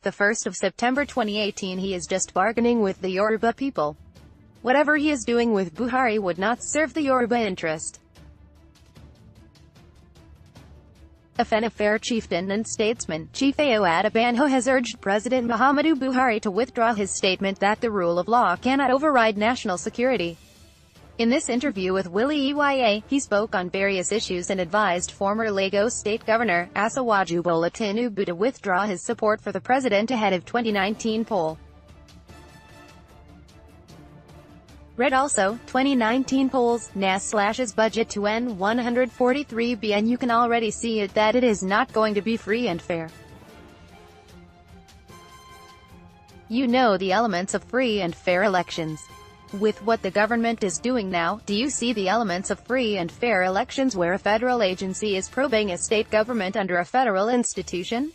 The 1st of September 2018 he is just bargaining with the Yoruba people. Whatever he is doing with Buhari would not serve the Yoruba interest. Afenifere chieftain and statesman, Chief Ao Adebanjo has urged President Muhammadu Buhari to withdraw his statement that the rule of law cannot override national security. In this interview with Willie Eya, he spoke on various issues and advised former Lagos State Governor, Adebanjo Tinubu to withdraw his support for the president ahead of 2019 poll. Read also, 2019 polls, NAS slashes budget to N143 billion. You can already see it that it is not going to be free and fair. You know the elements of free and fair elections. With what the government is doing now, do you see the elements of free and fair elections where a federal agency is probing a state government under a federal institution?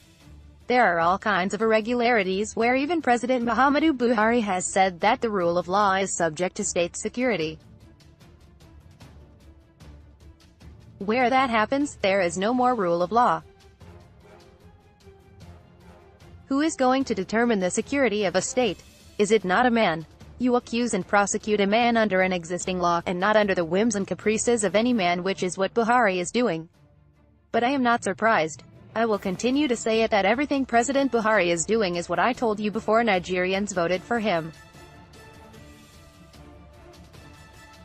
There are all kinds of irregularities where even President Muhammadu Buhari has said that the rule of law is subject to state security. Where that happens, there is no more rule of law. Who is going to determine the security of a state? Is it not a man? You accuse and prosecute a man under an existing law, and not under the whims and caprices of any man, which is what Buhari is doing. But I am not surprised. I will continue to say it that everything President Buhari is doing is what I told you before Nigerians voted for him.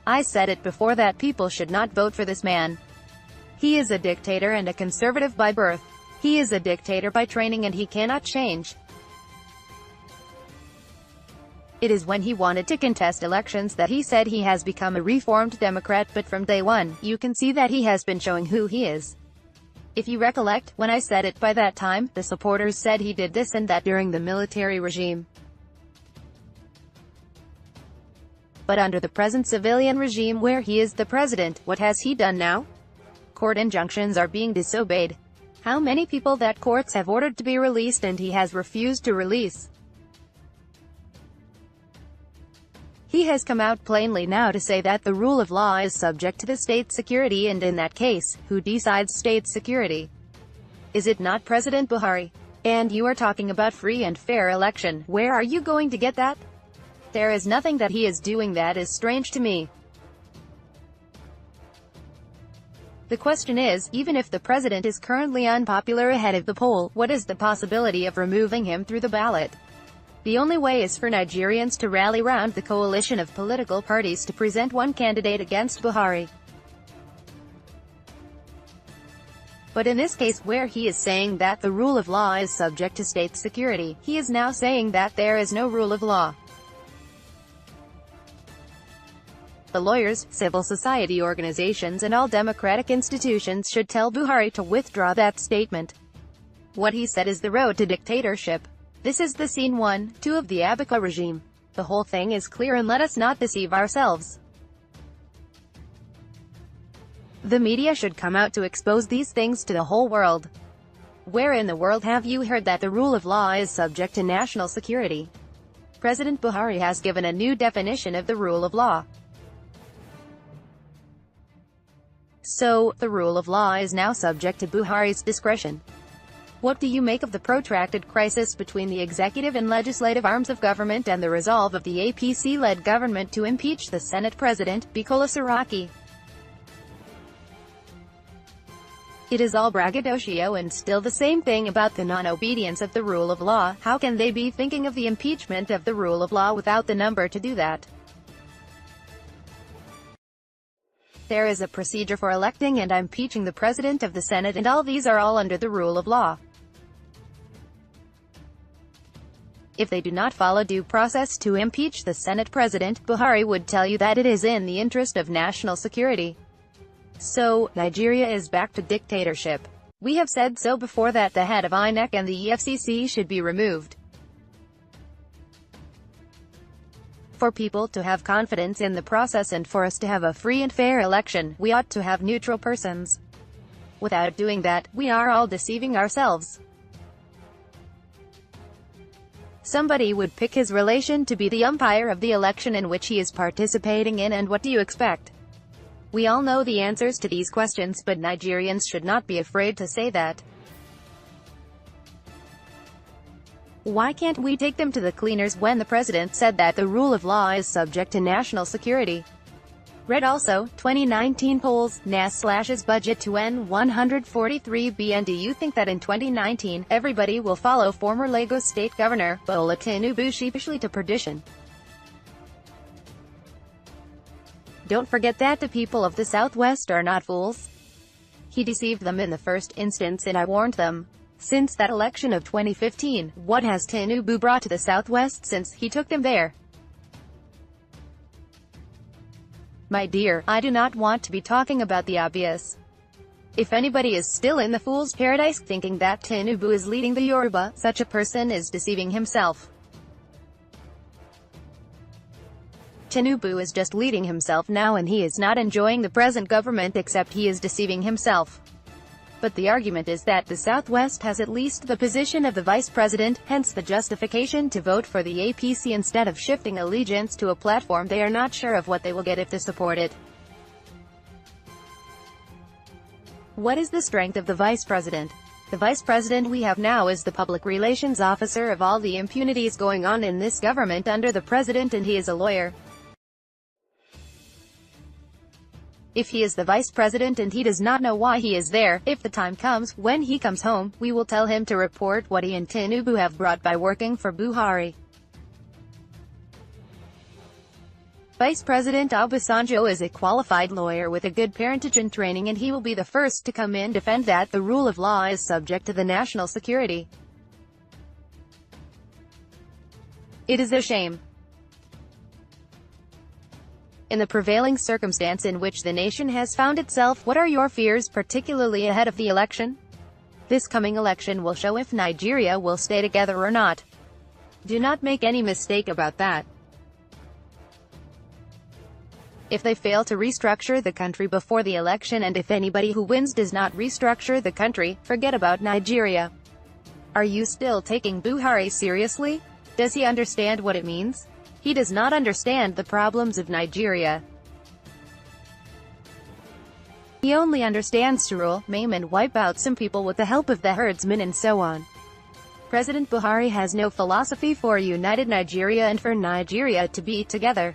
I said it before that people should not vote for this man. He is a dictator and a conservative by birth. He is a dictator by training and he cannot change. It is when he wanted to contest elections that he said he has become a reformed Democrat, but from day one, you can see that he has been showing who he is. If you recollect, when I said it by that time, the supporters said he did this and that during the military regime. But under the present civilian regime where he is the president, what has he done now? Court injunctions are being disobeyed. How many people that courts have ordered to be released and he has refused to release? He has come out plainly now to say that the rule of law is subject to the state security, and in that case, who decides state security? Is it not President Buhari? And you are talking about free and fair election. Where are you going to get that? There is nothing that he is doing that is strange to me. The question is, even if the president is currently unpopular ahead of the poll, what is the possibility of removing him through the ballot? The only way is for Nigerians to rally round the coalition of political parties to present one candidate against Buhari. But in this case, where he is saying that the rule of law is subject to state security, he is now saying that there is no rule of law. The lawyers, civil society organizations and all democratic institutions should tell Buhari to withdraw that statement. What he said is the road to dictatorship. This is the scene 1, 2 of the Abacha regime. The whole thing is clear and let us not deceive ourselves. The media should come out to expose these things to the whole world. Where in the world have you heard that the rule of law is subject to national security? President Buhari has given a new definition of the rule of law. So, the rule of law is now subject to Buhari's discretion. What do you make of the protracted crisis between the executive and legislative arms of government and the resolve of the APC-led government to impeach the Senate President, Bukola Saraki? It is all braggadocio and still the same thing about the non-obedience of the rule of law. How can they be thinking of the impeachment of the rule of law without the number to do that? There is a procedure for electing and impeaching the President of the Senate, and all these are all under the rule of law. If they do not follow due process to impeach the Senate President, Buhari would tell you that it is in the interest of national security. So, Nigeria is back to dictatorship. We have said so before that the head of INEC and the EFCC should be removed. For people to have confidence in the process and for us to have a free and fair election, we ought to have neutral persons. Without doing that, we are all deceiving ourselves. Somebody would pick his relation to be the umpire of the election in which he is participating in, and what do you expect? We all know the answers to these questions, but Nigerians should not be afraid to say that. Why can't we take them to the cleaners when the president said that the rule of law is subject to national security? Read also, 2019 polls, NAS slashes budget to N143 billion. Do you think that in 2019, everybody will follow former Lagos State Governor, Bola Tinubu sheepishly to perdition? Don't forget that the people of the Southwest are not fools. He deceived them in the first instance, and I warned them. Since that election of 2015, what has Tinubu brought to the Southwest since he took them there? My dear, I do not want to be talking about the obvious. If anybody is still in the fool's paradise thinking that Tinubu is leading the Yoruba, such a person is deceiving himself. Tinubu is just leading himself now, and he is not enjoying the present government, except he is deceiving himself. But the argument is that the Southwest has at least the position of the vice president, hence the justification to vote for the APC instead of shifting allegiance to a platform they are not sure of what they will get if they support it. What is the strength of the vice president? The vice president we have now is the public relations officer of all the impunities going on in this government under the president, and he is a lawyer. If he is the vice president and he does not know why he is there, if the time comes, when he comes home, we will tell him to report what he and Tinubu have brought by working for Buhari. Vice President Adebanjo is a qualified lawyer with a good parentage and training, and he will be the first to come in defend that the rule of law is subject to the national security. It is a shame. In the prevailing circumstance in which the nation has found itself, what are your fears, particularly ahead of the election? This coming election will show if Nigeria will stay together or not. Do not make any mistake about that. If they fail to restructure the country before the election, and if anybody who wins does not restructure the country, forget about Nigeria. Are you still taking Buhari seriously? Does he understand what it means? He does not understand the problems of Nigeria. He only understands to rule, maim and wipe out some people with the help of the herdsmen and so on. President Buhari has no philosophy for united Nigeria and for Nigeria to be together.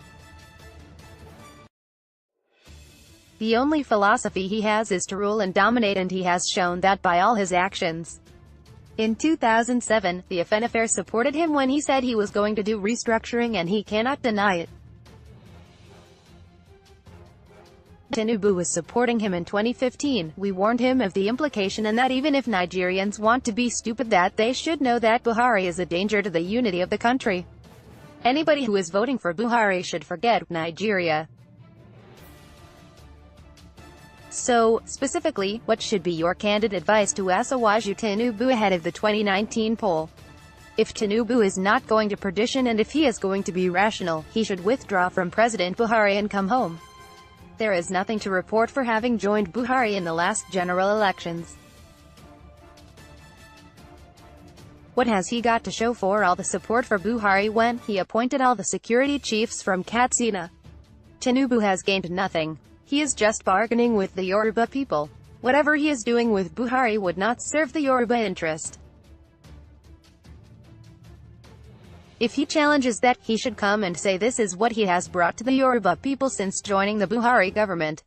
The only philosophy he has is to rule and dominate, and he has shown that by all his actions. In 2007, the FNFR supported him when he said he was going to do restructuring, and he cannot deny it. Tinubu was supporting him in 2015. We warned him of the implication, and that even if Nigerians want to be stupid, that they should know that Buhari is a danger to the unity of the country. Anybody who is voting for Buhari should forget Nigeria. So, specifically, what should be your candid advice to Adebanjo Tinubu ahead of the 2019 poll? If Tinubu is not going to perdition, and if he is going to be rational, he should withdraw from President Buhari and come home. There is nothing to report for having joined Buhari in the last general elections. What has he got to show for all the support for Buhari when he appointed all the security chiefs from Katsina? Tinubu has gained nothing. He is just bargaining with the Yoruba people. Whatever he is doing with Buhari would not serve the Yoruba interest. If he challenges that, he should come and say this is what he has brought to the Yoruba people since joining the Buhari government.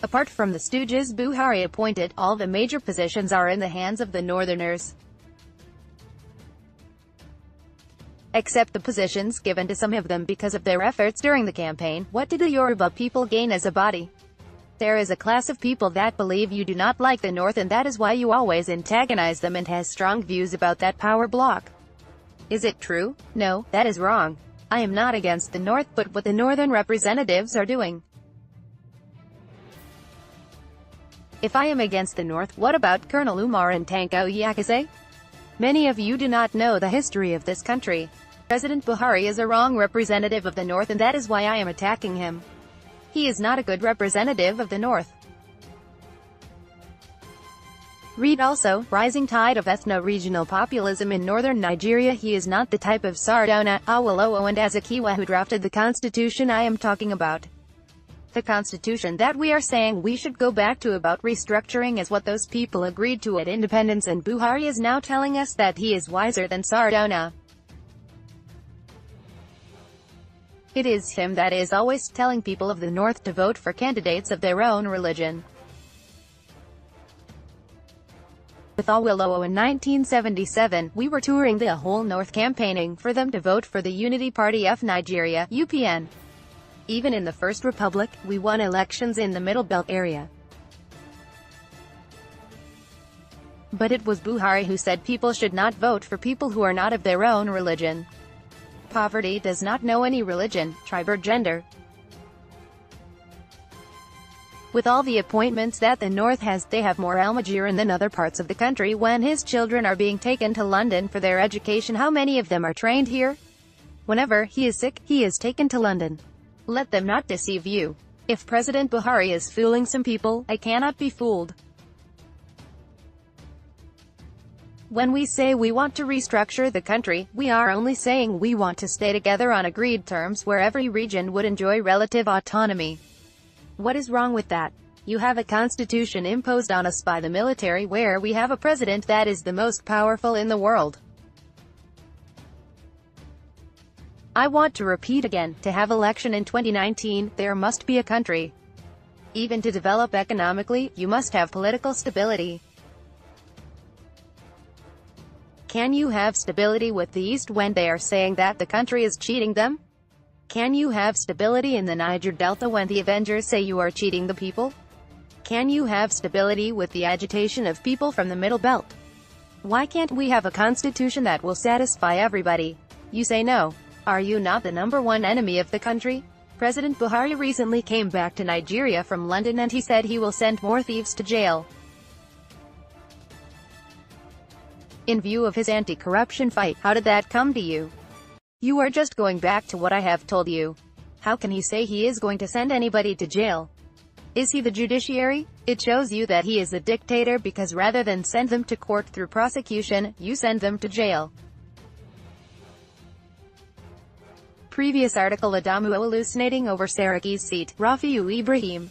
Apart from the stooges Buhari appointed, all the major positions are in the hands of the Northerners. Except the positions given to some of them because of their efforts during the campaign. What did the Yoruba people gain as a body? There is a class of people that believe you do not like the North, and that is why you always antagonize them, and has strong views about that power block. Is it true? No, that is wrong. I am not against the North, but what the Northern representatives are doing. If I am against the North, what about Colonel Umar and Tanko Yakase? Many of you do not know the history of this country. President Buhari is a wrong representative of the North, and that is why I am attacking him. He is not a good representative of the North. Read also, Rising Tide of Ethno-Regional Populism in Northern Nigeria. He is not the type of Sardauna, Awolowo and Azikiwe who drafted the constitution I am talking about. The constitution that we are saying we should go back to about restructuring is what those people agreed to at independence, and Buhari is now telling us that he is wiser than Sardauna. It is him that is always telling people of the North to vote for candidates of their own religion. With Awolowo in 1977, we were touring the whole North campaigning for them to vote for the Unity Party of Nigeria, UPN. Even in the First Republic, we won elections in the Middle Belt area. But it was Buhari who said people should not vote for people who are not of their own religion. Poverty does not know any religion, tribe or gender. With all the appointments that the North has, they have more Almajiran than other parts of the country. When his children are being taken to London for their education, how many of them are trained here? Whenever he is sick, he is taken to London. Let them not deceive you. If President Buhari is fooling some people, I cannot be fooled. When we say we want to restructure the country, we are only saying we want to stay together on agreed terms where every region would enjoy relative autonomy. What is wrong with that? You have a constitution imposed on us by the military where we have a president that is the most powerful in the world. I want to repeat again, to have election in 2019, there must be a country. Even to develop economically, you must have political stability. Can you have stability with the East when they are saying that the country is cheating them? Can you have stability in the Niger Delta when the Avengers say you are cheating the people? Can you have stability with the agitation of people from the Middle Belt? Why can't we have a constitution that will satisfy everybody? You say no. Are you not the #1 enemy of the country? President Buhari recently came back to Nigeria from London and he said he will send more thieves to jail. In view of his anti-corruption fight, how did that come to you? You are just going back to what I have told you. How can he say he is going to send anybody to jail? Is he the judiciary? It shows you that he is a dictator because rather than send them to court through prosecution, you send them to jail. Previous article: Adamu hallucinating over Saraki's seat, Rafiu Ibrahim.